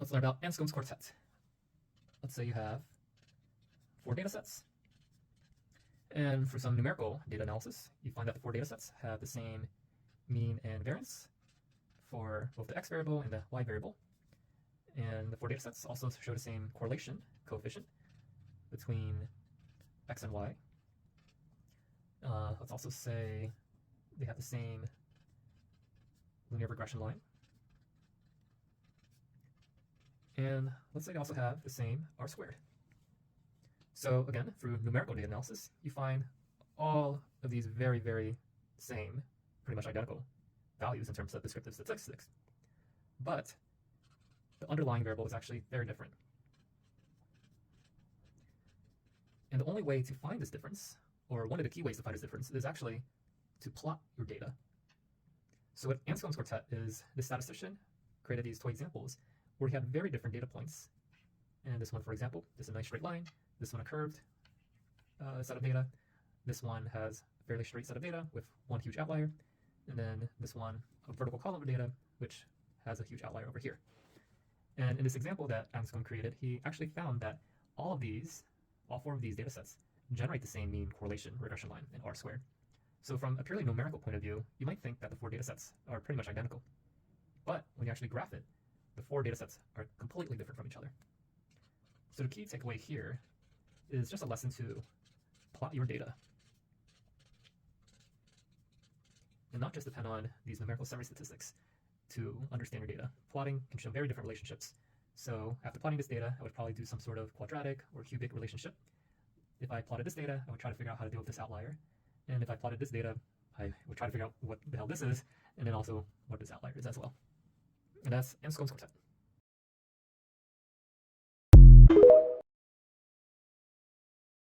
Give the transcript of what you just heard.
Let's learn about Anscombe's quartet. Let's say you have 4 data sets. And for some numerical data analysis, you find that the 4 data sets have the same mean and variance for both the x variable and the y variable. And the 4 data sets also show the same correlation coefficient between x and y. Let's also say they have the same linear regression line. And let's say they also have the same r squared. So again, through numerical data analysis, you find all of these very, very same, pretty much identical values in terms of descriptive statistics. But the underlying variable is actually very different. And the only way to find this difference, or one of the key ways to find this difference, is actually to plot your data. So what Anscombe's quartet is, the statistician created these toy examples where he had very different data points. And this one, for example, is a nice straight line. This one a curved set of data. This one has a fairly straight set of data with one huge outlier. And then this one, a vertical column of data, which has a huge outlier over here. And in this example that Anscombe created, he actually found that all 4 of these data sets generate the same mean correlation regression line in r squared. So from a purely numerical point of view, you might think that the 4 data sets are pretty much identical. But when you actually graph it, the 4 data sets are completely different from each other. So the key takeaway here is just a lesson to plot your data and not just depend on these numerical summary statistics to understand your data. Plotting can show very different relationships. So after plotting this data, I would probably do some sort of quadratic or cubic relationship. If I plotted this data, I would try to figure out how to deal with this outlier. And if I plotted this data, I would try to figure out what the hell this is, and then also what this outlier is as well. And that's Anscombe's quartet.